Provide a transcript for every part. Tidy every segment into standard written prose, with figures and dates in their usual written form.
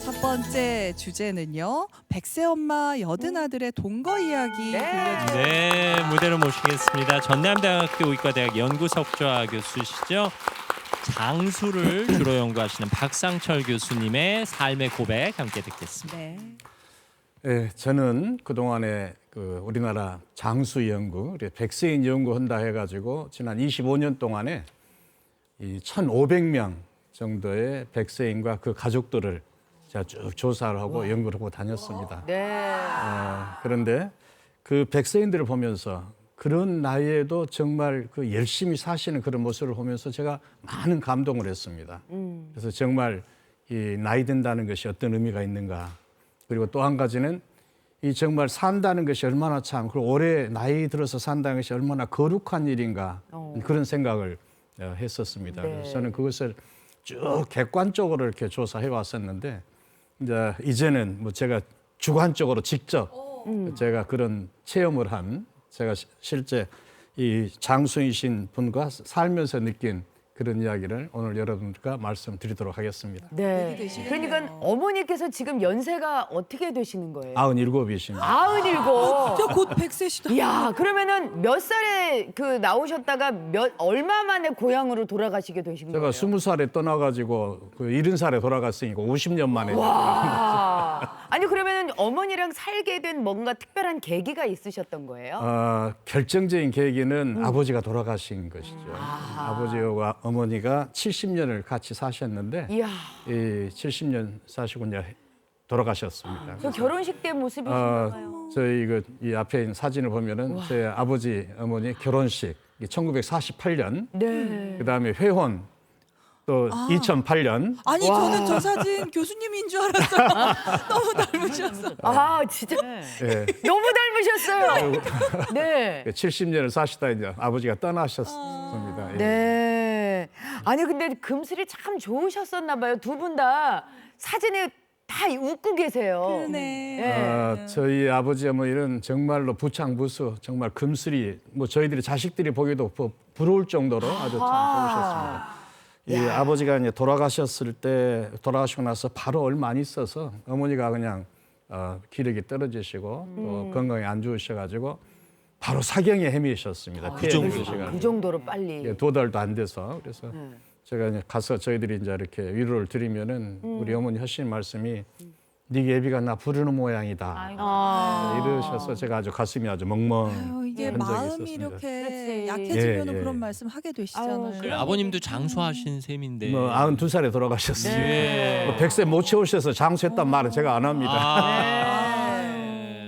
첫 번째 주제는요. 백세 엄마 여든 아들의 동거 이야기 들려주세요. 네, 무대로 모시겠습니다. 전남대학교 의과대학 연구석좌 교수시죠. 장수를 주로 연구하시는 박상철 교수님의 삶의 고백 함께 듣겠습니다. 네. 네, 저는 그동안에 우리나라 장수 연구, 백세인 연구한다 해가지고 지난 25년 동안에 이 1,500명 정도의 백세인과 그 가족들을 제가 쭉 조사를 하고 연구를 하고 다녔습니다. 네. 그런데 그 백세인들을 보면서 그런 나이에도 정말 그 열심히 사시는 그런 모습을 보면서 제가 많은 감동을 했습니다. 그래서 정말 이 나이 든다는 것이 어떤 의미가 있는가. 그리고 또 한 가지는 이 정말 산다는 것이 얼마나 참, 그리고 오래 나이 들어서 산다는 것이 얼마나 거룩한 일인가 그런 생각을 했었습니다. 네. 그래서 저는 그것을 쭉 객관적으로 이렇게 조사해 왔었는데 이제는 뭐 제가 주관적으로 직접 제가 그런 체험을 한 제가 실제 이 장수이신 분과 살면서 느낀 그런 이야기를 오늘 여러분과 말씀드리도록 하겠습니다. 네. 되시겠네요. 그러니까 어머니께서 지금 연세가 어떻게 되시는 거예요? 97이십니다. 97. 저 곧 백세시다. 이야, 그러면은 몇 살에 얼마나 얼마 만에 고향으로 돌아가시게 되신 제가 거예요? 20살에 떠나가지고 그 70살에 돌아갔으니까 50년 만에. 아니 그러면은 어머니랑 살게 된 뭔가 특별한 계기가 있으셨던 거예요? 결정적인 계기는 아버지가 돌아가신 것이죠. 아버지와 어머니가 70년을 같이 사셨는데 이야, 이 70년 사시고 이제 돌아가셨습니다. 저 결혼식 때 모습이신가 봐요. 저희 이 앞에 있는 사진을 보면은 제 아버지 어머니 결혼식 1948년, 네. 그다음에 회혼 또 2008년. 아니 저는 저 사진 교수님인 줄 알았어요. 너무 닮으셨어. 아, 진짜 예. 너무 닮으셨어요. 네. 70년을 사시다 이제 아버지가 떠나셨습니다. 예. 네. 아니 근데 금슬이 참 좋으셨었나 봐요. 두 분 다 사진에 다 웃고 계세요. 네. 저희 아버지 어머니는 정말로 부창부수 정말 금슬이 뭐 저희들이 자식들이 보기도 부러울 정도로 아주 참 좋으셨습니다. 이 아버지가 이제 돌아가시고 나서 바로 얼마 안 있어서 어머니가 그냥 기력이 떨어지시고 또 건강이 안 좋으셔가지고 바로 사경에 헤매셨습니다. 그 정도로. 그 정도로 빨리. 예, 2달도 안 돼서 그래서 제가 이제 가서 저희들이 이제 이렇게 위로를 드리면은 우리 어머니 하신 말씀이 네 예비가 나 부르는 모양이다. 이러셔서 제가 아주 가슴이 아주 멍멍. 아유, 이게 한 적이 마음이 있었습니다. 이렇게 그렇지. 약해지면 예, 예. 그런 말씀 하게 되시잖아요. 아유, 그래, 아버님도 장수하신 셈인데. 뭐 92살에 돌아가셨어요. 네. 뭐 100세 못 채우셔서 장수했단 말은 제가 안 합니다.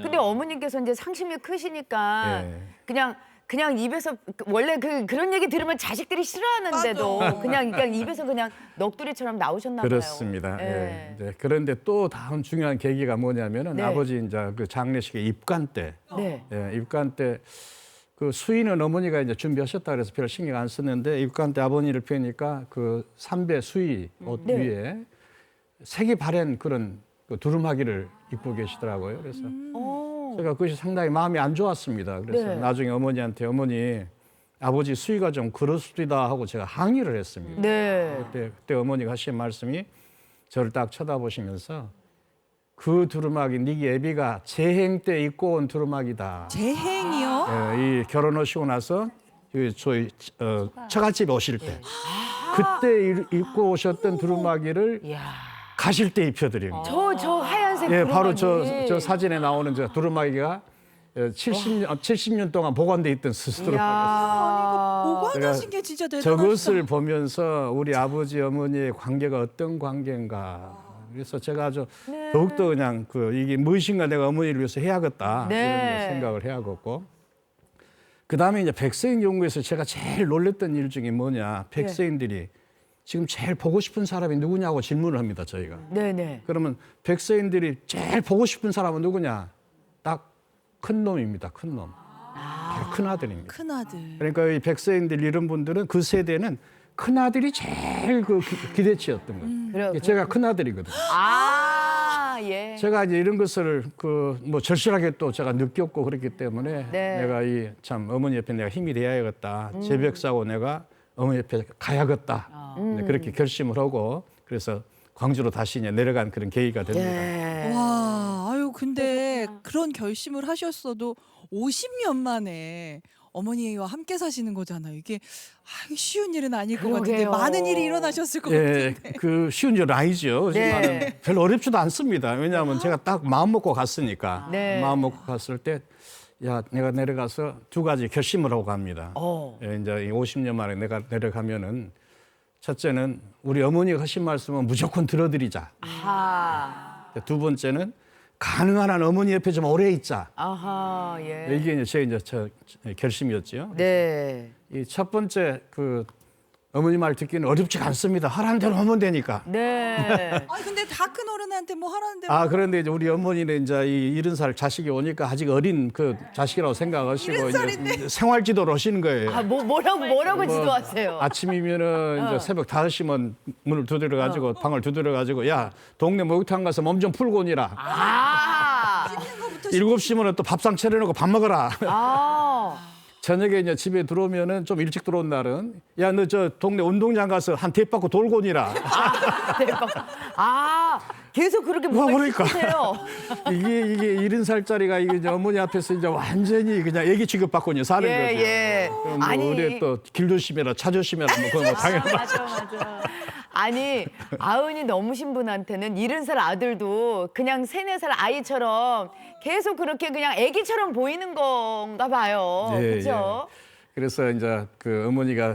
근데 어머님께서 이제 상심이 크시니까 예. 그냥 입에서 원래 그런 얘기 들으면 자식들이 싫어하는데도 그냥 입에서 그냥 넋두리처럼 나오셨나 봐요. 그렇습니다. 예. 예. 그런데 또 다음 중요한 계기가 뭐냐면은 네. 아버지 이제 그 장례식의 입관 때, 네. 입관 때 그 수의는 어머니가 이제 준비하셨다 그래서 별 신경 안 썼는데 입관 때 아버니를 뵈니까 그 삼배 수의 옷 네. 위에 색이 바랜 그런 그 두루마기를 입고 계시더라고요. 그래서 제가 그것이 상당히 마음이 안 좋았습니다. 그래서 네. 나중에 어머니한테 어머니 아버지 수의가 좀 그렇습니다 하고 제가 항의를 했습니다. 네. 그때 어머니가 하신 말씀이 저를 딱 쳐다보시면서 그 두루마기 네 예비가 재행 때 입고 온 두루마기다. 재행이요? 이 결혼하시고 나서 저희 처갓집에 오실 때 그때 입고 오셨던 두루마기를 이야. 가실 때 입혀드린 거예요. 저 하얀색 예, 두루마기. 바로 저 사진에 나오는 저 두루마기가 70년 동안 보관돼 있던 두루마기였어요. 이야. 보관하신 게 진짜 대단하시다. 저것을 보면서 우리 아버지 어머니의 관계가 어떤 관계인가. 그래서 제가 아주 더욱더 그냥 이게 무엇인가 내가 어머니를 위해서 해야겠다 네. 이런 생각을 해야겠고. 그 다음에 이제 백세인 연구에서 제가 제일 놀랬던 일 중에 뭐냐. 백세인들이 지금 제일 보고 싶은 사람이 누구냐고 질문을 합니다, 저희가. 네네. 그러면 백세인들이 제일 보고 싶은 사람은 누구냐? 딱 큰 놈입니다, 큰 놈. 바로 큰 아들입니다. 큰 아들. 그러니까 이 백세인들 이런 분들은 그 세대는 큰 아들이 제일 기대치였던 거예요. 그래. 제가 큰 아들이거든요. 예. 제가 이제 이런 것을 뭐 절실하게 또 제가 느꼈고 그랬기 때문에 네. 내가 참 어머니 옆에 내가 힘이 돼야겠다. 제백사고 내가 어머니 옆에 가야겠다. 네, 그렇게 결심을 하고 그래서 광주로 다시 이제 내려간 그런 계기가 됩니다. 예. 와, 아유 근데 그런 결심을 하셨어도 50년 만에 어머니와 함께 사시는 거잖아요. 이게 쉬운 일은 아닐 것 같은데 그러게요. 많은 일이 일어나셨을 것 예, 같은데. 그 쉬운 일은 아니죠. 네. 하지만 별로 어렵지도 않습니다. 왜냐하면 제가 딱 마음 먹고 갔으니까. 네. 마음 먹고 갔을 때, 야, 내가 내려가서 두 가지 결심을 하고 갑니다. 예, 이제 이 50년 만에 내가 내려가면은 첫째는 우리 어머니가 하신 말씀은 무조건 들어드리자. 아하. 두 번째는 가능한 한 어머니 옆에 좀 오래 있자. 아하. 예. 이게 이제 저 결심이었죠. 네. 이 첫 번째 그 어머니 말 듣기는 어렵지가 않습니다. 하라는 대로 하면 되니까. 네. 아 근데 다 큰 어른한테 뭐 하라는데 아 그런데 이제 우리 어머니는 이제 이 70살 자식이 오니까 아직 어린 그 자식이라고 생각하시고 이제 생활 지도를 하시는 거예요. 아, 뭐라고 지도하세요? 아침이면은 이제 새벽 5시면 문을 두드려 가지고 방을 두드려 가지고 야 동네 목욕탕 가서 몸 좀 풀고 오니라. 아. 7시면은 또 밥상 차려놓고 밥 먹어라. 아. 저녁에 이제 집에 들어오면은 좀 일찍 들어온 날은 야 너 저 동네 운동장 가서 한 대바퀴 돌고 오니라. 대박. 아, 계속 그렇게 뭐 뭔가 그러니까. 시키세요. 이게 70살짜리가 이게 이제 어머니 앞에서 이제 완전히 그냥 애기 취급받고 이제 사는 예, 거죠. 예. 그럼 뭐 아니. 우리 또 길 조심해라 차 조심해라 뭐 그건 뭐 당연히 맞아. 아니, 아흔이 넘으신 분한테는 70살 아들도 그냥 3, 4살 아이처럼 계속 그렇게 그냥 아기처럼 보이는 건가 봐요. 예, 그렇죠? 그래서 이제 그 어머니가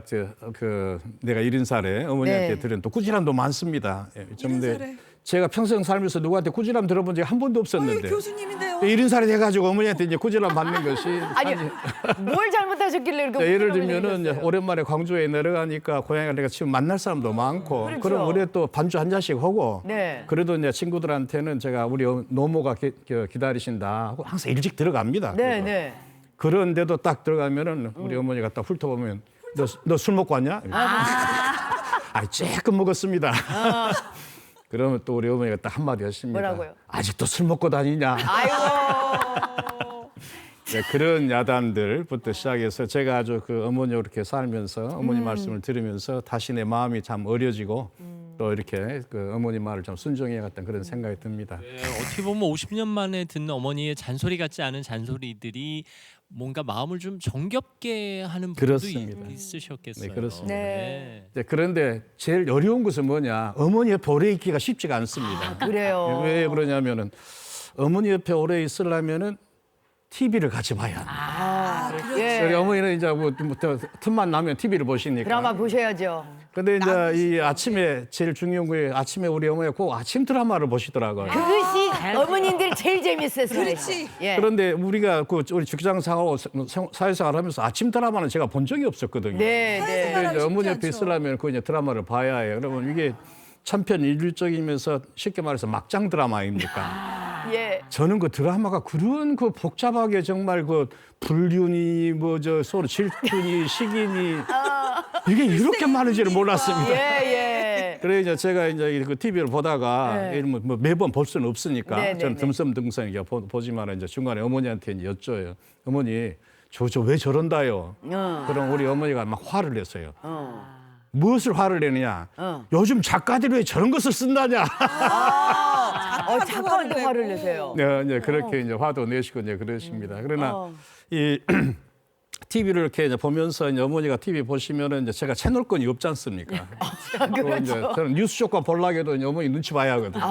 내가 70살에 어머니한테 네. 들은 또 꾸지람도 많습니다. 예, 근데 70살에? 제가 평생 살면서 누구한테 꾸지람 들어본 적이 한 번도 어이, 없었는데 교수님인데요. 70살이 돼가지고 어머니한테 이제 꾸지람 받는 것이 아니, 뭘 잘못하셨길래 이렇게 예를 부끄러움을 들면은 이제 느꼈어요? 오랜만에 광주에 내려가니까 고향에 내가 지금 만날 사람도 많고 그렇죠. 그럼 우리 또 반주 한 잔씩 하고 네. 그래도 이제 친구들한테는 제가 우리 노모가 기다리신다 하고 항상 일찍 들어갑니다. 네, 그래서. 네. 그런데도 딱 들어가면은 우리 어머니가 딱 훑어보면 너 술 먹고 왔냐? 아, 조금 먹었습니다. 그러면 또 우리 어머니가 딱 한마디 하십니다. 뭐라고요? 아직도 술 먹고 다니냐? 아이고. 네, 그런 야단들부터 시작해서 제가 아주 그 어머니 이렇게 살면서 어머니 말씀을 들으면서 다시 내 마음이 참 어려지고 또 이렇게 그 어머니 말을 좀 순종해 갔던 그런 생각이 듭니다. 네, 어떻게 보면 50년 만에 듣는 어머니의 잔소리 같지 않은 잔소리들이 뭔가 마음을 좀 정겹게 하는 부분도 그렇습니다. 있으셨겠어요. 네, 그렇습니다. 네. 이제 그런데 제일 어려운 것은 뭐냐? 어머니 옆에 오래 있기가 쉽지가 않습니다. 그래요. 왜 그러냐면은 어머니 옆에 오래 있으려면은 TV를 같이 봐야 합니다. 아, 우리 예. 어머니는 이제 뭐 틈만 나면 TV를 보시니까. 드라마 보셔야죠. 근데 이제 이 아침에 제일 중요한 게 아침에 우리 어머니가 꼭 아침 드라마를 보시더라고요. 그것이 어머님들이 제일 재밌었어요. 그렇지. 예. 그런데 우리가 그 우리 직장생활하고 사회생활 하면서 아침 드라마는 제가 본 적이 없었거든요. 네, 네. 근데 이제 쉽지 어머니 옆에 않죠. 있으려면 그 이제 드라마를 봐야 해요. 그러면 이게 천편일률적이면서 쉽게 말해서 막장 드라마 아닙니까? 예. 저는 그 드라마가 그런 그 복잡하게 정말 그 불륜이 뭐 저 서로 질투니 식이니 이게 이렇게 많은지를 몰랐습니다. 예, 예. 그래 이제 제가 이제 그 TV를 보다가 네. 뭐 매번 볼 수는 없으니까 네, 네, 저는 네. 듬성듬성 이게 보지만 이제 중간에 어머니한테 이제 여쭤요. 어머니 저 왜 저런다요? 그럼 우리 어머니가 막 화를 냈어요. 무엇을 화를 내느냐? 요즘 작가들이 왜 저런 것을 쓴다냐? 작가한테 화를 내세요. 네, 이제 그렇게 이제 화도 내시고 이제 그러십니다. 그러나 이 TV를 이렇게 이제 보면서 이제 어머니가 TV 보시면은 이제 제가 채널권이 없지 않습니까? 그리고 이제 저는 뉴스 쇼과 보려고 해도 이제 어머니 눈치 봐야 하거든요.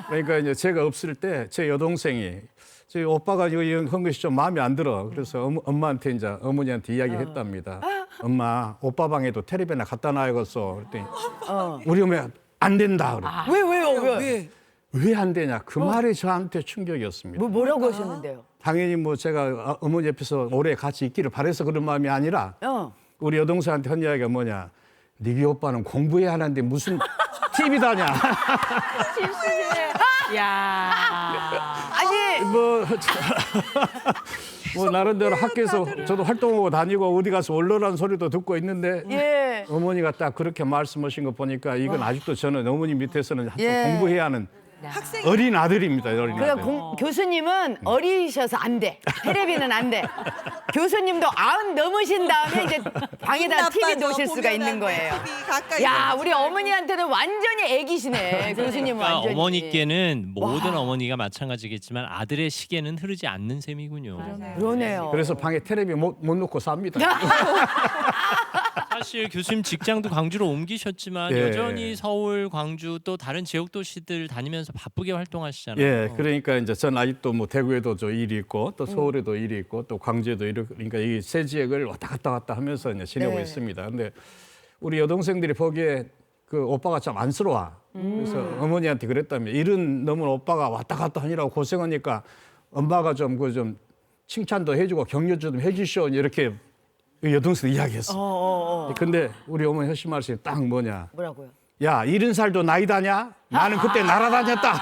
그러니까 이제 제가 없을 때 제 여동생이 제 오빠가 이거 한 것이 좀 마음에 안 들어. 그래서 엄마한테 이제 어머니한테 이야기했답니다. 엄마, 오빠 방에도 텔레비전에 갖다 놔야겠어. 그랬더니 우리 어머니 안 된다. 그래. 왜요? 왜? 왜 안 되냐? 그 말이 저한테 충격이었습니다. 뭐라고 하셨는데요? 당연히 뭐 제가 어머니 옆에서 오래 같이 있기를 바래서 그런 마음이 아니라 우리 여동생한테 한 이야기가 뭐냐? 니네 오빠는 공부해야 하는데 무슨 TV다냐? 아니, 뭐 나름대로 학교에서 저도 활동하고 다니고 어디 가서 얼얼한 소리도 듣고 있는데 예. 어머니가 딱 그렇게 말씀하신 거 보니까 이건 아직도 저는 어머니 밑에서는 한참 예. 공부해야 하는 학생 어린 아들입니다. 어린 그러니까 아들. 교수님은 어리셔서 안 돼. 테레비는 안 돼. 교수님도 90 넘으신 다음에 이제 방에다 TV 놓으실 수가 있는 거예요. 야, 우리 어머니한테는 완전히 애기시네. 교수님은 그러니까 완전히. 어머니께는 모든 어머니가 마찬가지겠지만 아들의 시계는 흐르지 않는 셈이군요. 그러네요. 그래서 방에 텔레비 못 놓고 삽니다. 사실 교수님 직장도 광주로 옮기셨지만 예. 여전히 서울, 광주 또 다른 지역 도시들 다니면서 바쁘게 활동하시잖아요. 예, 그러니까 이제 전 아직도 뭐 대구에도 저 일이 있고 또 서울에도 일이 있고 또 광주에도 일이 그러니까 이 세 지역을 왔다 갔다 하면서 이제 지내고 네. 있습니다. 근데 우리 여동생들이 보기에 그 오빠가 참 안쓰러워. 그래서 어머니한테 그랬다면 일은 너무 오빠가 왔다 갔다 하느라고 고생하니까 엄마가 좀 칭찬도 해주고 격려 좀 해주시오 이렇게 여동생 이야기했어. 근데 우리 어머니 하신 말씀이 딱 뭐냐? 뭐라고요? 야, 70살도 나이다냐? 나는 그때 날아다녔다.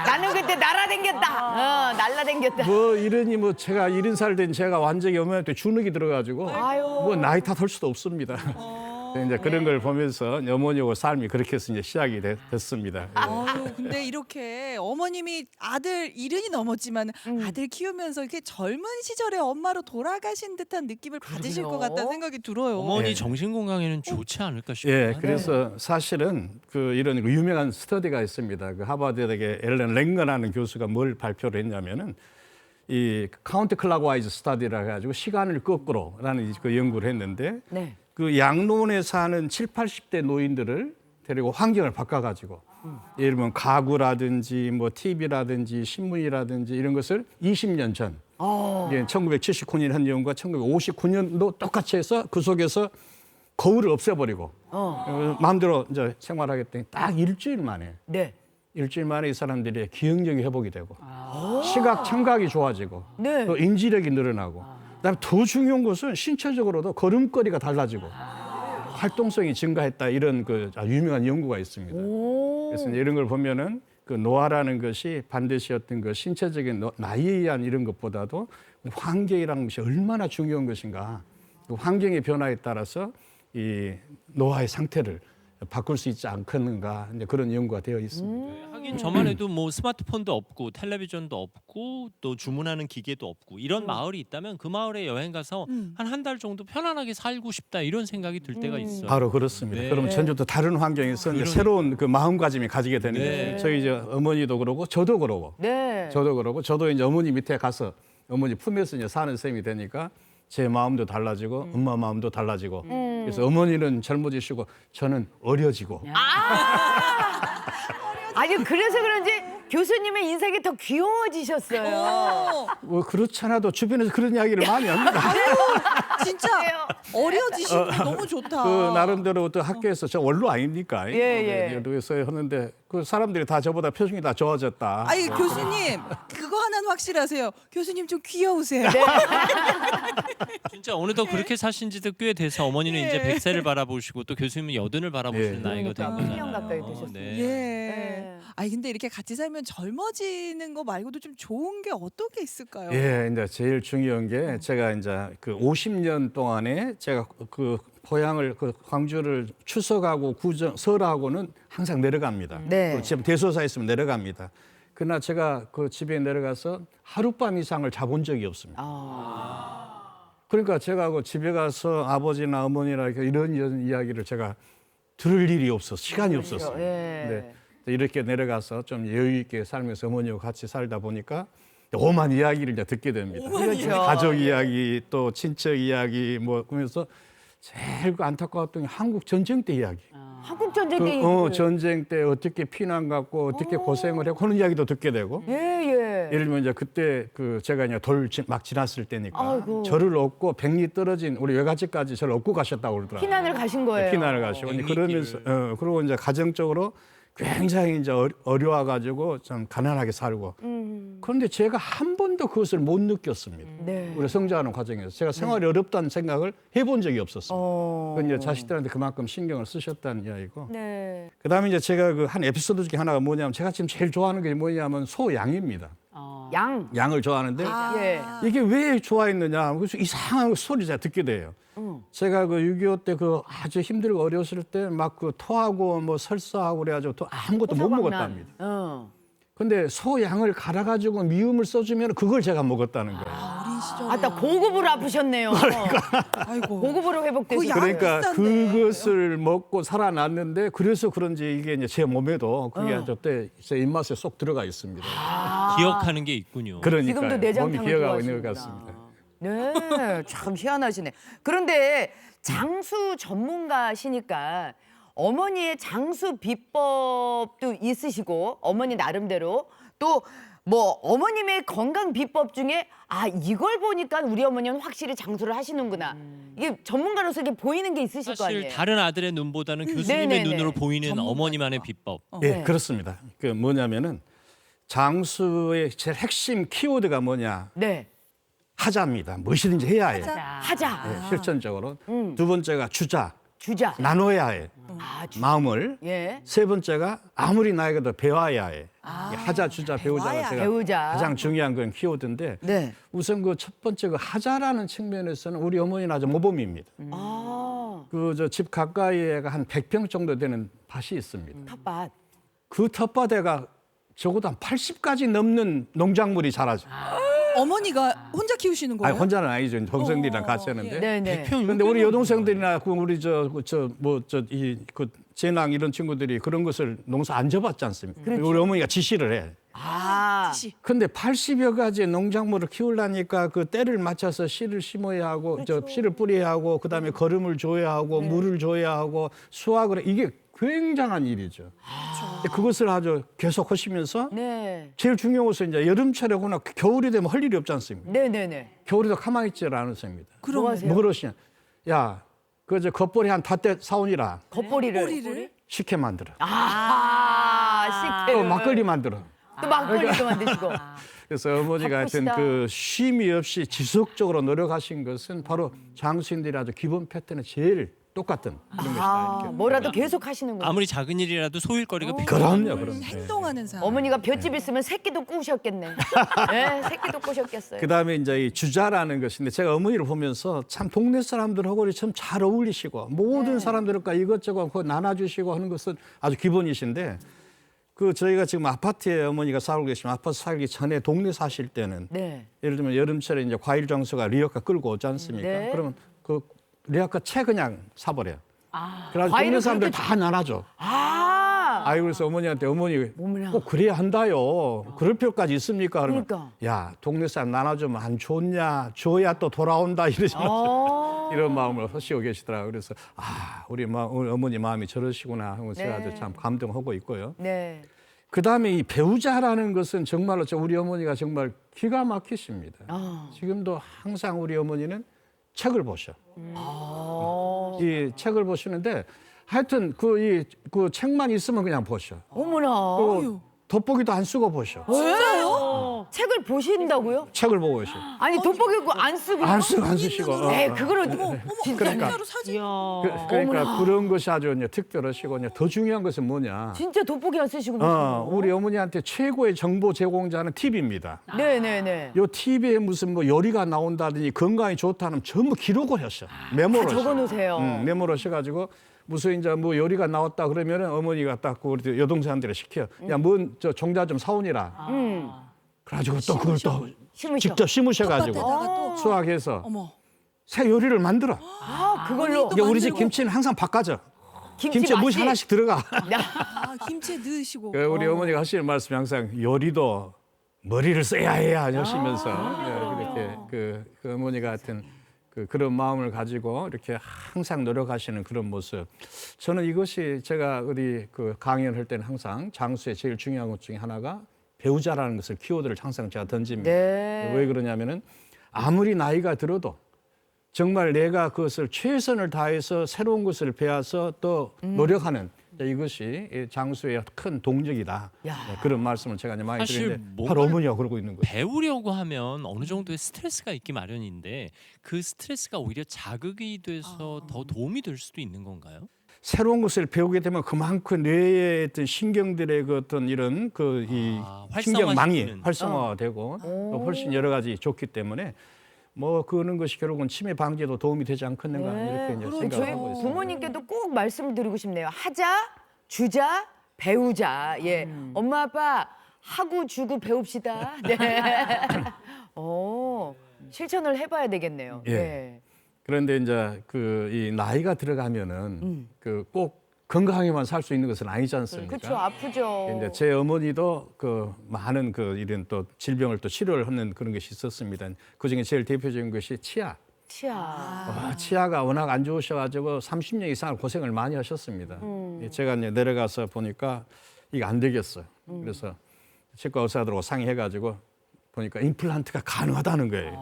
나는 그때 날아댕겼다. 날라댕겼다. 뭐 이러니 뭐 제가 70살 된 제가 완전히 어머니한테 주눅이 들어가지고 아유. 뭐 나이 탓할 수도 없습니다. 이제 그런 걸 보면서 어머니하고 삶이 그렇게 해서 이제 시작이 됐습니다. 아유, 근데 이렇게 어머님이 아들 70이 넘었지만 음. 아들 키우면서 이렇게 젊은 시절에 엄마로 돌아가신 듯한 느낌을 받으실 것 그러게요. 같다는 생각이 들어요. 어머니 예. 정신 건강에는 좋지 않을까 싶어요. 예, 그래서 사실은 그 이런 유명한 스터디가 있습니다. 그 하버드대 앨런 랭건하는 교수가 뭘 발표를 했냐면은 이 카운트 클락와이즈 스터디라 해가지고 시간을 거꾸로라는 그 연구를 했는데 네. 그 양론에 사는 7, 80대 노인들을 데리고 환경을 바꿔가지고 예를 들면 가구라든지 뭐 TV라든지 신문이라든지 이런 것을 20년 전 이게 1979년 한 연구가 1959년도 똑같이 해서 그 속에서 거울을 없애버리고 마음대로 이제 생활하겠다니 딱 일주일 만에 네. 이 사람들의 기억력이 회복이 되고 시각, 청각이 좋아지고 네. 또 인지력이 늘어나고 그다음에 더 중요한 것은 신체적으로도 걸음걸이가 달라지고 활동성이 증가했다 이런 그 유명한 연구가 있습니다. 그래서 이런 걸 보면은 그 노화라는 것이 반드시 어떤 그 신체적인 나이에 의한 이런 것보다도 환경이라는 것이 얼마나 중요한 것인가. 그 환경의 변화에 따라서 이 노화의 상태를 바꿀 수 있지 않겠는가 이제 그런 연구가 되어 있습니다. 하긴 저만 해도 뭐 스마트폰도 없고 텔레비전도 없고 또 주문하는 기계도 없고 이런 마을이 있다면 그 마을에 여행 가서 한 달 정도 편안하게 살고 싶다 이런 생각이 들 때가 있어요. 바로 그렇습니다. 네. 그럼 전혀 또 다른 환경에서 이제 그러니까. 새로운 그 마음가짐이 가지게 되는 네. 거예요. 저희 이제 어머니도 그러고 저도 그러고 네. 저도 이제 어머니 밑에 가서 어머니 품에서 이제 사는 셈이 되니까 제 마음도 달라지고 엄마 마음도 달라지고 그래서 어머니는 젊어지시고 저는 어려지고 아니 그래서 그런지 교수님의 인상이 더 귀여워지셨어요. 뭐 그렇잖아도 주변에서 그런 이야기를 많이 합니다. 진짜 어려지시고 너무 좋다. 그 나름대로 또 학교에서 저 원로 아닙니까? 예. 그래서 하는데 그 사람들이 다 저보다 표정이 다 좋아졌다. 아니 교수님 그거 하나는 확실하세요. 교수님 좀 귀여우세요. 진짜 어느덧 그렇게 사신 지도 꽤 돼서 어머니는 예. 이제 100세를 바라보시고 또 교수님은 80을 바라보시는 예. 나이가 된 그러니까 거잖아요. 10년 가까이 되셨어요. 네. 예. 네. 아니 근데 이렇게 같이 살면 젊어지는 거 말고도 좀 좋은 게 어떤 게 있을까요? 예, 이제 제일 중요한 게 제가 이제 그 50년 동안에 제가 그 고향을 그 광주를 추석하고 구정 설하고는 항상 내려갑니다. 네. 그리고 지금 대소사 있으면 내려갑니다. 그러나 제가 그 집에 내려가서 하룻밤 이상을 자본 적이 없습니다. 그러니까 제가 그 집에 가서 아버지나 어머니나 이런 이야기를 제가 들을 일이 없어서 시간이 없었어요. 예. 네. 이렇게 내려가서 좀 여유 있게 살면서 어머니와 같이 살다 보니까 오만 이야기를 이제 듣게 됩니다. 그렇죠. 가족 이야기 또 친척 이야기 뭐 그러면서 제일 안타까웠던 게 한국 전쟁 때 이야기. 한국 전쟁 때 전쟁 때 어떻게 피난 갔고 어떻게 고생을 했고 하는 이야기도 듣게 되고. 예. 예를 들면 이제 그때 그 제가 이제 돌 막 지났을 때니까 아이고. 저를 얻고 백리 떨어진 우리 외갓집까지 저를 얻고 가셨다고 그러더라고요. 피난을 가신 거예요. 피난을 가시고 이제 백리길을. 그러면서 그리고 이제 가정적으로 굉장히 이제 어려워가지고 좀 가난하게 살고. 그런데 제가 한 번도 그것을 못 느꼈습니다. 네. 우리 성장하는 과정에서 제가 생활이 어렵다는 생각을 해본 적이 없었어요. 그건 이제 자식들한테 그만큼 신경을 쓰셨다는 이야기고. 네. 그다음에 이제 제가 그 한 에피소드 중에 하나가 뭐냐면 제가 지금 제일 좋아하는 게 뭐냐면 소양입니다. 양. 양을 좋아하는데 예. 이게 왜 좋아했느냐? 그래서 이상한 소리 제가 듣게 돼요. 제가 그 6.25 때 그 아주 힘들고 어려웠을 때 막 그 토하고 뭐 설사하고 그래가지고 또 아무것도 못 먹었답니다. 근데 소 양을 갈아가지고 미음을 써주면 그걸 제가 먹었다는 거예요. 어린 시절에. 아따 고급으로 아프셨네요. 아이고. 고급으로 회복되셨어요. 그 약- 그러니까 비싼데. 그것을 먹고 살아났는데 그래서 그런지 이게 이제 제 몸에도 그게 저때 제 입맛에 쏙 들어가 있습니다. 기억하는 게 있군요. 그러니까 지금도 몸이 내장탕을 기억하고 있는 것 좋아하시는구나. 같습니다. 네, 참 희한하시네. 그런데 장수 전문가시니까 어머니의 장수 비법도 있으시고 어머니 나름대로 또 뭐 어머님의 건강 비법 중에 아 이걸 보니까 우리 어머니는 확실히 장수를 하시는구나. 이게 전문가로서 이게 보이는 게 있으실 거 사실 아니에요. 다른 아들의 눈보다는 교수님의 네네네. 눈으로 보이는 전문가니까. 어머니만의 비법. 예, 네. 그렇습니다. 그 뭐냐면은 장수의 제일 핵심 키워드가 뭐냐? 네, 하자입니다. 무엇이든지 해야 해. 하자, 예, 실천적으로. 두 번째가 주자. 주자. 나눠야 해. 아, 마음을. 예, 세 번째가 아무리 나이가도 배워야 해. 이게 하자, 주자, 배우자가 배워야 제가 배우자. 가장 중요한 건 키워드인데 네. 우선 그 첫 번째 그 하자라는 측면에서는 우리 어머니는 아주 모범입니다. 아, 그 저 집 가까이에 한 100평 정도 되는 밭이 있습니다. 텃밭. 그 텃밭에가 적어도 한 80가지 넘는 농작물이 자라죠. 어머니가 혼자 키우시는 거예요? 아니 혼자는 아니죠. 동생들이랑 같이 하는데. 네, 네. 근데 우리 여동생들이나 그 우리 그 재낭 이런 친구들이 그런 것을 농사 안 져봤지 않습니까? 우리 어머니가 지시를 해. 아, 시. 근데 80여 가지의 농작물을 키우려니까 그 때를 맞춰서 씨를 심어야 하고 씨를 뿌려야 하고 그다음에 거름을 줘야 하고 물을 줘야 하고 수확을 해. 이게 굉장한 일이죠. 근데 그것을 아주 계속 하시면서 네, 제일 중요한 것은 이제 여름철에 거나 겨울이 되면 할 일이 없지 않습니까? 네, 네, 네. 겨울에도 가만히 있지를 않습니다. 뭐 하세요? 뭐 그러시냐? 야, 그저 겉벌이 한 닷대 사오니라 겉보리를. 꼬리를? 식혜 만들어. 아, 또 식혜를. 막걸리 만들어. 또 막걸리도 만드시고. 그래서 어머니가 하여튼 바쁘시다. 그 쉼이 없이 지속적으로 노력하신 것은 바로 장수인들이 아주 기본 패턴에 제일 똑같은 그런 아, 것이다. 이렇게. 뭐라도 계속 하시는군요. 아무리 작은 일이라도 소일거리가 필요. 그럼요, 그럼. 행동하는 사람. 어머니가 볏집 있으면 새끼도 꾸셨겠네. 네, 새끼도 꾸셨겠어요. 그다음에 이제 이 주자라는 것인데 제가 어머니를 보면서 참 동네 사람들하고 참 잘 어울리시고 모든 사람들과 이것저것 그거 나눠주시고 하는 것은 아주 기본이신데 그 저희가 지금 아파트에 어머니가 살고 계시면 아파트 살기 전에 동네 사실 때는 네. 예를 들면 여름철에 이제 과일 장수가 리어카 끌고 오지 않습니까? 네. 그러면 그 리어카 채 그냥 사버려요. 그래서 과일을 동네 사람들 그렇게 다 나눠줘. 아이 그래서 어머니한테 어머니 어머나. 꼭 그래야 한다요. 그럴 필요까지 있습니까? 그러면 그러니까. 야 동네 사람 나눠주면 안 좋냐? 줘야 또 돌아온다 이러시면서 이런 마음을 하시고 계시더라고요. 그래서 우리 어머니 마음이 저러시구나 하고 제가 네. 아주 참 감동하고 있고요. 네. 그다음에 이 배우자라는 것은 정말로 우리 어머니가 정말 기가 막히십니다. 지금도 항상 우리 어머니는 책을 보셔. 이 책을 보시는데 하여튼 그 책만 있으면 그냥 보셔. 어머나. 또 돋보기도 안 쓰고 보셔. 왜요? 책을 보신다고요? 책을 보고 계셔. 아니 돋보기 안 쓰고. 안 쓰시고. 네, 그걸 진짜. 진짜로 사진. 그러니까 그런 것이 아주 이제 특별하시고 이제 더 중요한 것은 뭐냐? 진짜 돋보기 안 쓰시고. 우리 어머니한테 최고의 정보 제공자는 TV입니다. 네, 네, 네. 요 TV에 무슨 뭐 요리가 나온다든지 건강이 좋다는 전부 기록을 하셔. 메모를 하셔. 적어놓으세요. 메모를 하셔가지고 무슨 이제 뭐 요리가 나왔다 그러면은 어머니가 딱 그 우리 여동생한테 시켜. 야, 뭔저 종자 좀 사오니라. 그래가지고 또 그걸 또 심으셔. 직접 심으셔가지고 밭에다가 또. 수확해서 어머. 새 요리를 만들어. 그걸로 또 이게 우리 집 만들고. 김치는 항상 바꿔져. 김치에 맛이- 물 하나씩 들어가. 아, 김치에 넣으시고. 그 우리 어머니가 하시는 말씀이 항상 요리도 머리를 써야 해야 하시면서 이렇게 그 어머니가 하여튼 그런 마음을 가지고 이렇게 항상 노력하시는 그런 모습. 저는 이것이 제가 어디 그 강연할 때는 항상 장수의 제일 중요한 것 중에 하나가 배우자라는 것을 키워드를 항상 제가 던집니다. 네. 왜 그러냐면은 아무리 나이가 들어도 정말 내가 그것을 최선을 다해서 새로운 것을 배워서 또 노력하는 이것이 이 장수의 큰 동력이다. 야. 네, 그런 말씀을 제가 이제 많이 사실 드리는데 뭔가를- 바로 어머니가 그러고 있는 거예요. 배우려고 하면 어느 정도의 스트레스가 있기 마련인데 그 스트레스가 오히려 자극이 돼서 더 도움이 될 수도 있는 건가요? 새로운 것을 배우게 되면 그만큼 뇌의 어떤 신경들의 그 어떤 이런 이 신경망이 활성화시키는. 활성화되고 또 훨씬 여러 가지 좋기 때문에 뭐 그런 것이 결국은 치매 방지에도 도움이 되지 않겠는가 이렇게 이제 저희 생각을 하고 있습니다. 부모님께도 꼭 말씀드리고 싶네요. 하자, 주자, 배우자. 예, 엄마 아빠 하고 주고 배웁시다. 네. 실천을 해봐야 되겠네요. 예. 네. 그런데 이제 그 이 나이가 들어가면은 그 꼭 건강하게만 살 수 있는 것은 아니지 않습니까? 그렇죠. 아프죠. 이제 제 어머니도 그 많은 그 이런 또 질병을 또 치료를 하는 그런 것이 있었습니다. 그 중에 제일 대표적인 것이 치아. 치아. 치아가 워낙 안 좋으셔가지고 30년 이상을 고생을 많이 하셨습니다. 제가 이제 내려가서 보니까 이게 안 되겠어요. 그래서 치과 의사들하고 상의해가지고 보니까 임플란트가 가능하다는 거예요.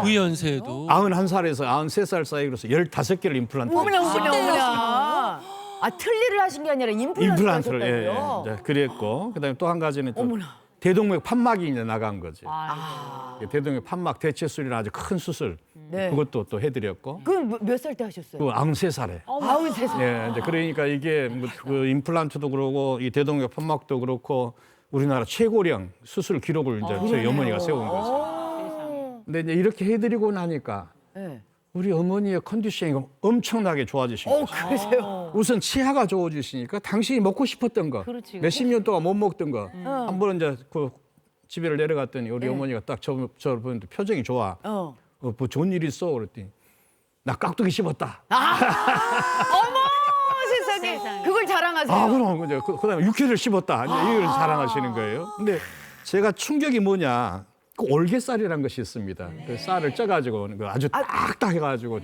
그 연세에도 91살에서 93살 사이에 그래서 15개를 임플란트. 어머나. 아, 틀니를 하신 게 아니라 임플란트를 임플란트를 하셨다고요? 이제 그랬고 그다음에 또 한 가지는 또 어머나. 대동맥 판막이 이제 나간 거지. 아. 대동맥 판막 대체술이라는 아주 큰 수술. 네. 그것도 또 해드렸고. 그건 몇 살 때 하셨어요? 그 93살에. 93살. 예, 이제 그러니까 이게 그 임플란트도 그러고 이 대동맥 판막도 그렇고 우리나라 최고령 수술 기록을 이제 저희 어머니가 세운 거죠. 근데 이제 이렇게 해드리고 나니까 네. 우리 어머니의 컨디션이 엄청나게 좋아지신 거죠. 그러세요? 우선 치아가 좋아지시니까 당신이 먹고 싶었던 거, 몇십 년 동안 못 먹던 거, 한 번 이제 그 집에를 내려갔더니 우리 어머니가 딱 저 보는데 표정이 좋아. 뭐 좋은 일 있어? 그랬더니 나 깍두기 씹었다. 세상에. 그걸 자랑하세요. 아, 그럼 이제 그다음에 육회를 씹었다. 이제 이걸 자랑하시는 거예요. 근데 제가 충격이 뭐냐? 그 올게살이라는 것이 있습니다. 그 쌀을 쪄가지고 그 아주 딱딱 해가지고.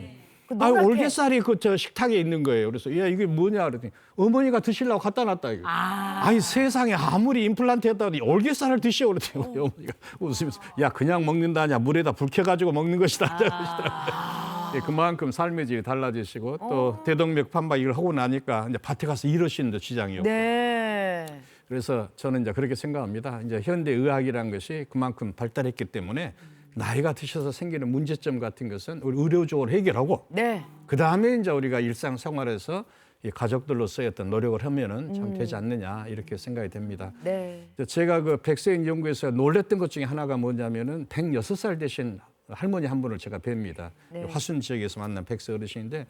아, 올게살이 그 저 식탁에 있는 거예요. 그래서 야 이게 뭐냐 그랬더니 어머니가 드시려고 갖다 놨다 이거. 아니 세상에 아무리 임플란트 했다고 올게살을 드시오 그랬더니 우리 어머니가 웃으면서 야 그냥 먹는다냐 물에다 불 켜가지고 먹는 것이다 그러시더라고요. 예, 그만큼 삶의 질이 달라지시고 또 대동맥 판막 이걸 하고 나니까 이제 밭에 가서 일하시는데 지장이 없고. 네. 그래서 저는 이제 그렇게 생각합니다. 이제 현대 의학이라는 것이 그만큼 발달했기 때문에 나이가 드셔서 생기는 문제점 같은 것은 우리 의료적으로 해결하고 네. 그 다음에 이제 우리가 일상생활에서 이 가족들로서의 어떤 노력을 하면은 참 되지 않느냐 이렇게 생각이 됩니다. 네. 제가 그 백세인 연구에서 놀랬던 것 중에 하나가 뭐냐면은 106살 되신 할머니 한 분을 제가 뵙니다. 화순 지역에서 만난 백세 어르신인데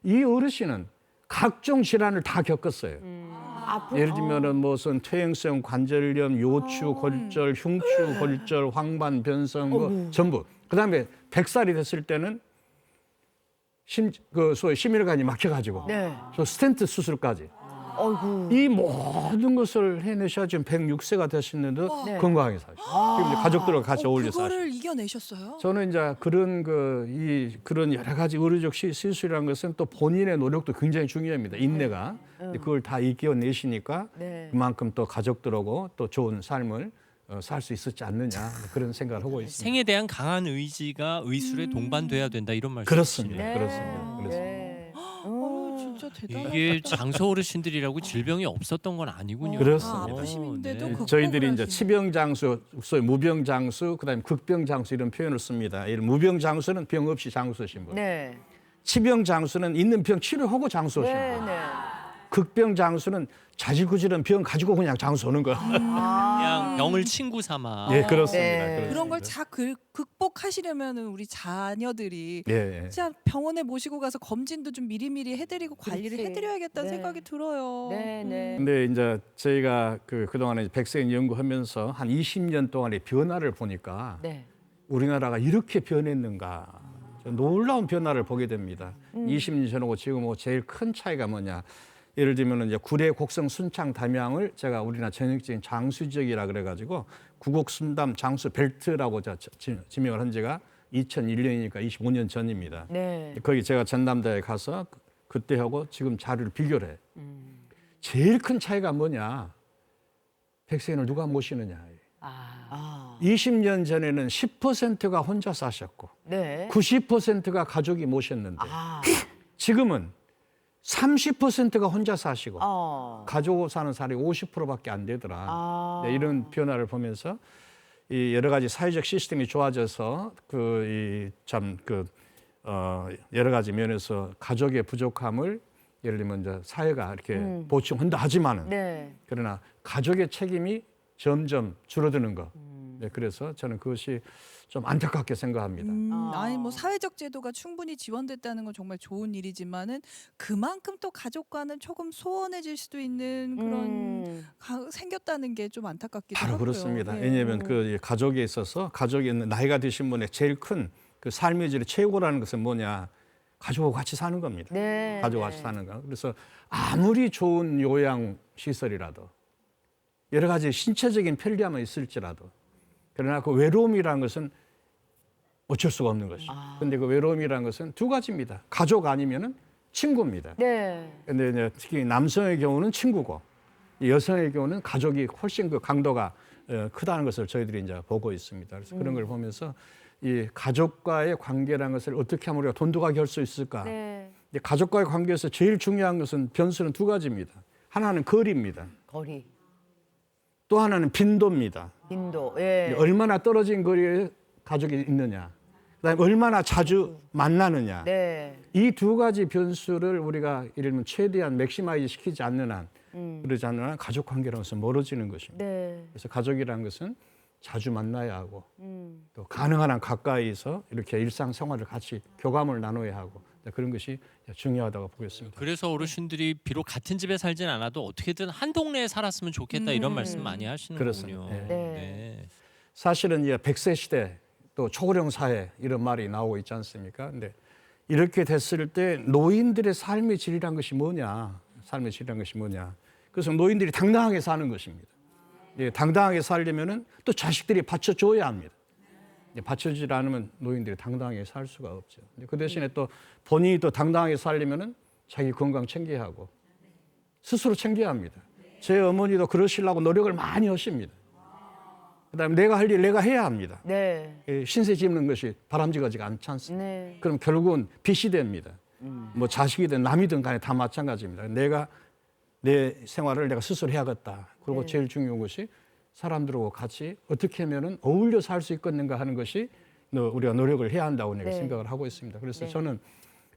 이 어르신은 각종 질환을 다 겪었어요. 예를 들면은 무슨 퇴행성 관절염, 요추 골절, 흉추 골절, 황반 변성 뭐 전부. 그다음에 100살이 됐을 때는 그 소위 심혈관이 막혀가지고 네. 저 스텐트 수술까지. 어이구. 이 모든 것을 해내셔 지금 106세가 되셨는데도 네. 건강하게 사시고 지금 이제 가족들과 같이 어울려 사시고. 그거를 이겨내셨어요? 저는 이제 그런 그런 여러 가지 의료적 시술이라는 것은 또 본인의 노력도 굉장히 중요합니다. 인내가 그걸 다 이겨내시니까 네. 그만큼 또 가족들하고 또 좋은 삶을 살 수 있었지 않느냐 그런 생각을 하고 있습니다. 생에 대한 강한 의지가 의술에 동반돼야 된다 이런 그렇습니다. 말씀이시네요. 그렇습니다. 네. 진짜 대단하다. 이게 장소 어르신들이라고 질병이 없었던 건 아니군요. 그렇습니다. 아프심인데도 네. 극복을 저희들이 이제 하시네. 치병장수, 소위 무병장수, 그다음에 극병장수 이런 표현을 씁니다. 예를 무병장수는 병 없이 장수하신 분. 네. 치병장수는 있는 병 치료하고 장수하신 네. 분. 네. 극병장수는 자질구질한 병 가지고 그냥 장수하는 거야. 그냥 병을 친구 삼아. 예, 그렇습니다. 네. 그렇습니다. 그런 걸 잘 극복하시려면은 우리 자녀들이 예, 예. 진짜 병원에 모시고 가서 검진도 좀 미리미리 해드리고 관리를 그렇지. 해드려야겠다는 네. 생각이 들어요. 네. 네. 근데 이제 저희가 그동안에 백세인 연구하면서 한 20년 동안의 변화를 보니까 네. 우리나라가 이렇게 변했는가 놀라운 변화를 보게 됩니다. 20년 전하고 지금하고 제일 큰 차이가 뭐냐? 예를 들면 이제 구례 곡성 순창 담양을 제가 우리나라 전형적인 장수 지역이라 그래가지고 구곡 순담 장수 벨트라고 지명을 한 지가 2001년이니까 25년 전입니다. 네. 거기 제가 전남대에 가서 그때하고 지금 자료를 비교를 해. 제일 큰 차이가 뭐냐? 백세인을 누가 모시느냐. 20년 전에는 10%가 혼자 사셨고 네. 90%가 가족이 모셨는데 지금은 30%가 혼자 사시고 가족 사는 사람이 50%밖에 안 되더라. 네, 이런 변화를 보면서 이 여러 가지 사회적 시스템이 좋아져서 여러 가지 면에서 가족의 부족함을 예를 들면 이제 사회가 이렇게 보충한다 하지만은 네. 그러나 가족의 책임이 점점 줄어드는 거. 네, 그래서 저는 그것이 좀 안타깝게 생각합니다. 아니 뭐 사회적 제도가 충분히 지원됐다는 건 정말 좋은 일이지만은 그만큼 또 가족과는 조금 소원해질 수도 있는 그런 생겼다는 게 좀 안타깝기도 바로 하고요. 그렇습니다. 예. 왜냐하면 그 가족에 있어서 가족이 있는 나이가 드신 분의 제일 큰 그 삶의 질의 최고라는 것은 뭐냐? 가족하고 같이 사는 겁니다. 네. 가족과 같이 사는 거. 그래서 아무리 좋은 요양 시설이라도 여러 가지 신체적인 편리함은 있을지라도 그러나 그 외로움이라는 것은 어쩔 수가 없는 것이죠. 근데 그 외로움이라는 것은 두 가지입니다. 가족 아니면은 친구입니다. 네. 근데 이제 특히 남성의 경우는 친구고 여성의 경우는 가족이 훨씬 그 강도가 크다는 것을 저희들이 이제 보고 있습니다. 그래서 그런 걸 보면서 이 가족과의 관계라는 것을 어떻게 하면 우리가 돈독하게 할 수 있을까? 네. 근데 가족과의 관계에서 제일 중요한 것은 변수는 두 가지입니다. 하나는 거리입니다. 거리, 또 하나는 빈도입니다. 빈도. 예. 얼마나 떨어진 거리에 가족이 있느냐. 그다음에 얼마나 자주 만나느냐. 네. 이 두 가지 변수를 우리가 예를 들면 최대한 맥시마이즈 시키지 않는 한 그러지 않는 한 가족 관계라는 것은 멀어지는 것입니다. 네. 그래서 가족이라는 것은 자주 만나야 하고 또 가능한 한 가까이서 이렇게 일상생활을 같이 교감을 나눠야 하고 그런 것이 중요하다고 보겠습니다. 그래서 어르신들이 비록 같은 집에 살진 않아도 어떻게든 한 동네에 살았으면 좋겠다 이런 말씀 많이 하시는군요. 그렇습니다. 네. 네. 사실은 이제 100세 시대 또 초고령 사회 이런 말이 나오고 있지 않습니까? 근데 이렇게 됐을 때 노인들의 삶의 질이란 것이 뭐냐? 삶의 질이란 것이 뭐냐? 그래서 노인들이 당당하게 사는 것입니다. 예, 당당하게 살려면은 또 자식들이 받쳐줘야 합니다. 받쳐주지 않으면 노인들이 당당하게 살 수가 없죠. 그 대신에 또 본인이 또 당당하게 살려면은 자기 건강 챙겨야 하고 스스로 챙겨야 합니다. 제 어머니도 그러시려고 노력을 많이 하십니다. 그다음에 내가 할 일 내가 해야 합니다. 네. 신세 짚는 것이 바람직하지가 않지 않습니까? 네. 그럼 결국은 빚이 됩니다. 뭐 자식이든 남이든 간에 다 마찬가지입니다. 내가 내 생활을 내가 스스로 해야겠다. 그리고 제일 중요한 것이 사람들하고 같이 어떻게 하면은 어울려 살 수 있겠는가 하는 것이 우리가 노력을 해야 한다고 내가 생각을 하고 있습니다. 그래서 저는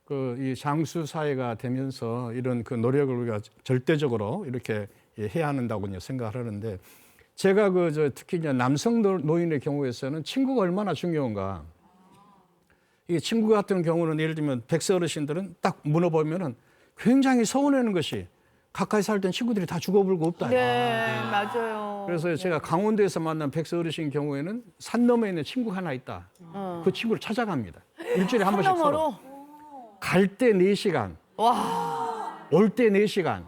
그 이 장수 사회가 되면서 이런 그 노력을 우리가 절대적으로 이렇게 해야 한다고 생각을 하는데 제가 특히 이제 남성 노인의 경우에서는 친구가 얼마나 중요한가. 이 친구 같은 경우는 예를 들면 100세 어르신들은 딱 물어보면은 굉장히 서운해하는 것이 가까이 살던 친구들이 다 죽어불고 없다. 네, 맞아요. 그래서 제가 강원도에서 만난 100세 어르신 경우에는 산 너머에 있는 친구 하나 있다. 그 친구를 찾아갑니다. 일주일에 한 번씩 서로. 갈 때 4시간, 올 때 4시간.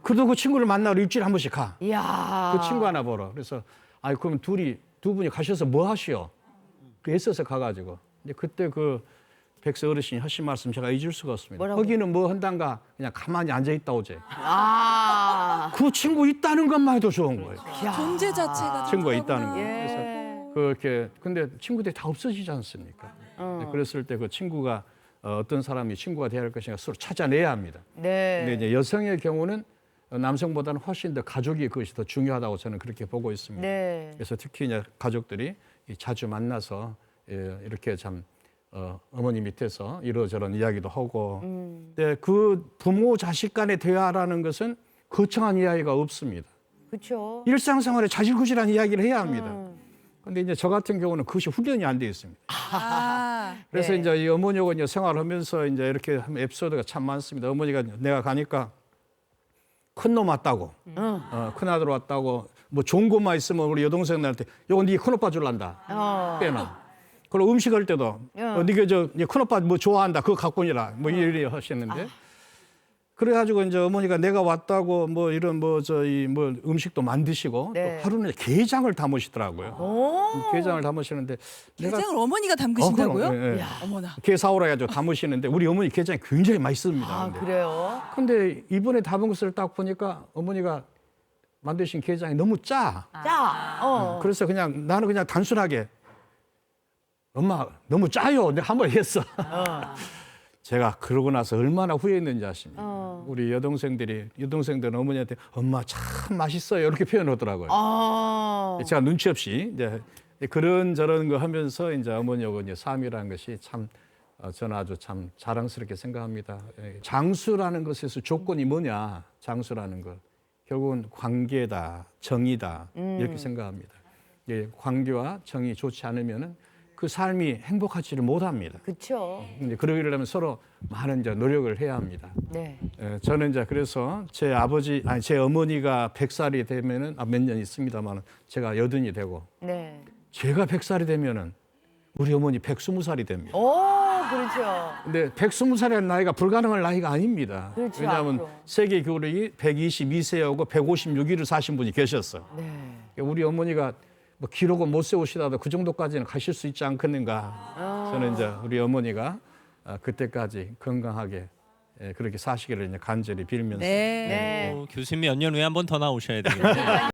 그래도 그 친구를 만나러 일주일에 한 번씩 가. 이야. 그 친구 하나 보러. 그래서 그럼 두 분이 가셔서 뭐 하시오? 그 애써서 가가지고. 근데 그때 그 100세 어르신이 하신 말씀 제가 잊을 수가 없습니다. 뭐라고요? 거기는 뭐 한단가 그냥 가만히 앉아있다 오지. 아. 그 친구 있다는 것만 해도 좋은 거예요. 존재 자체가 친구가 좋다구나. 있다는 거예요. 예. 그래서 그렇게 근데 친구들이 다 없어지지 않습니까? 그랬을 때 그 친구가 어떤 사람이 친구가 되어야 할 것인가 서로 찾아내야 합니다. 네. 근데 이제 여성의 경우는 남성보다는 훨씬 더 가족이 그것이 더 중요하다고 저는 그렇게 보고 있습니다. 네. 그래서 특히 이제 가족들이 자주 만나서 이렇게 참 어머니 밑에서 이러저런 이야기도 하고, 근데 그 부모 자식 간의 대화라는 것은 거창한 이야기가 없습니다. 그렇죠. 일상생활에 자질구질한 이야기를 해야 합니다. 근데 이제 저 같은 경우는 그것이 훈련이 안 돼 있습니다. 그래서 네. 이제 이 어머니하고 이제 생활하면서 이제 이렇게 하면 에피소드가 참 많습니다. 어머니가 내가 가니까 큰 놈 왔다고, 큰 아들 왔다고, 뭐 좋은 것만 있으면 우리 여동생들한테 요거 네 큰 오빠 줄란다. 빼놔. 그리고 음식할 때도 네가 큰 오빠 뭐 좋아한다. 그거 갖고 오니라. 뭐 이래 하셨는데. 그래가지고 이제 어머니가 내가 왔다고 뭐 이런 뭐 음식도 만드시고 네. 또 하루는 게장을 담으시더라고요. 오. 게장을 담으시는데 게장을 어머니가 담그신다고요? 그럼, 예, 예. 어머나. 게 사오라 해가지고 담으시는데 우리 어머니 게장이 굉장히 맛있습니다. 아, 근데. 그래요? 근데 이번에 담은 것을 딱 보니까 어머니가 만드신 게장이 너무 짜. 자, 그래서 나는 그냥 단순하게 엄마 너무 짜요. 내가 한 번 했어. 제가 그러고 나서 얼마나 후회했는지 아십니까? 우리 여동생들은 어머니한테 엄마 참 맛있어요 이렇게 표현하더라고요. 제가 눈치 없이 이제 그런 저런 거 하면서 이제 어머니하고 이제 삶이라는 것이 참 저는 아주 참 자랑스럽게 생각합니다. 장수라는 것에서 조건이 뭐냐? 장수라는 것 결국은 관계다, 정이다 이렇게 생각합니다. 관계와 정이 좋지 않으면은 그 삶이 행복하지를 못합니다. 그렇죠. 근데 그러려면 서로 많은 이제 노력을 해야 합니다. 네. 저는 이제 그래서 제 어머니가 100살이 되면은 몇 년 있습니다만 제가 80이 되고 네. 제가 100살이 되면은 우리 어머니 120살이 됩니다. 오, 그렇죠. 근데 120살이라는 나이가 불가능한 나이가 아닙니다. 그렇죠, 왜냐하면 앞으로. 세계 교력이 122세하고 156일을 사신 분이 계셨어요. 네. 우리 어머니가 뭐 기록을 못 세우시더라도 그 정도까지는 가실 수 있지 않겠는가. 저는 이제 우리 어머니가 그때까지 건강하게 그렇게 사시기를 이제 간절히 빌면서 네. 네. 교수님 몇 년 후에 한 번 더 나오셔야 되겠네요.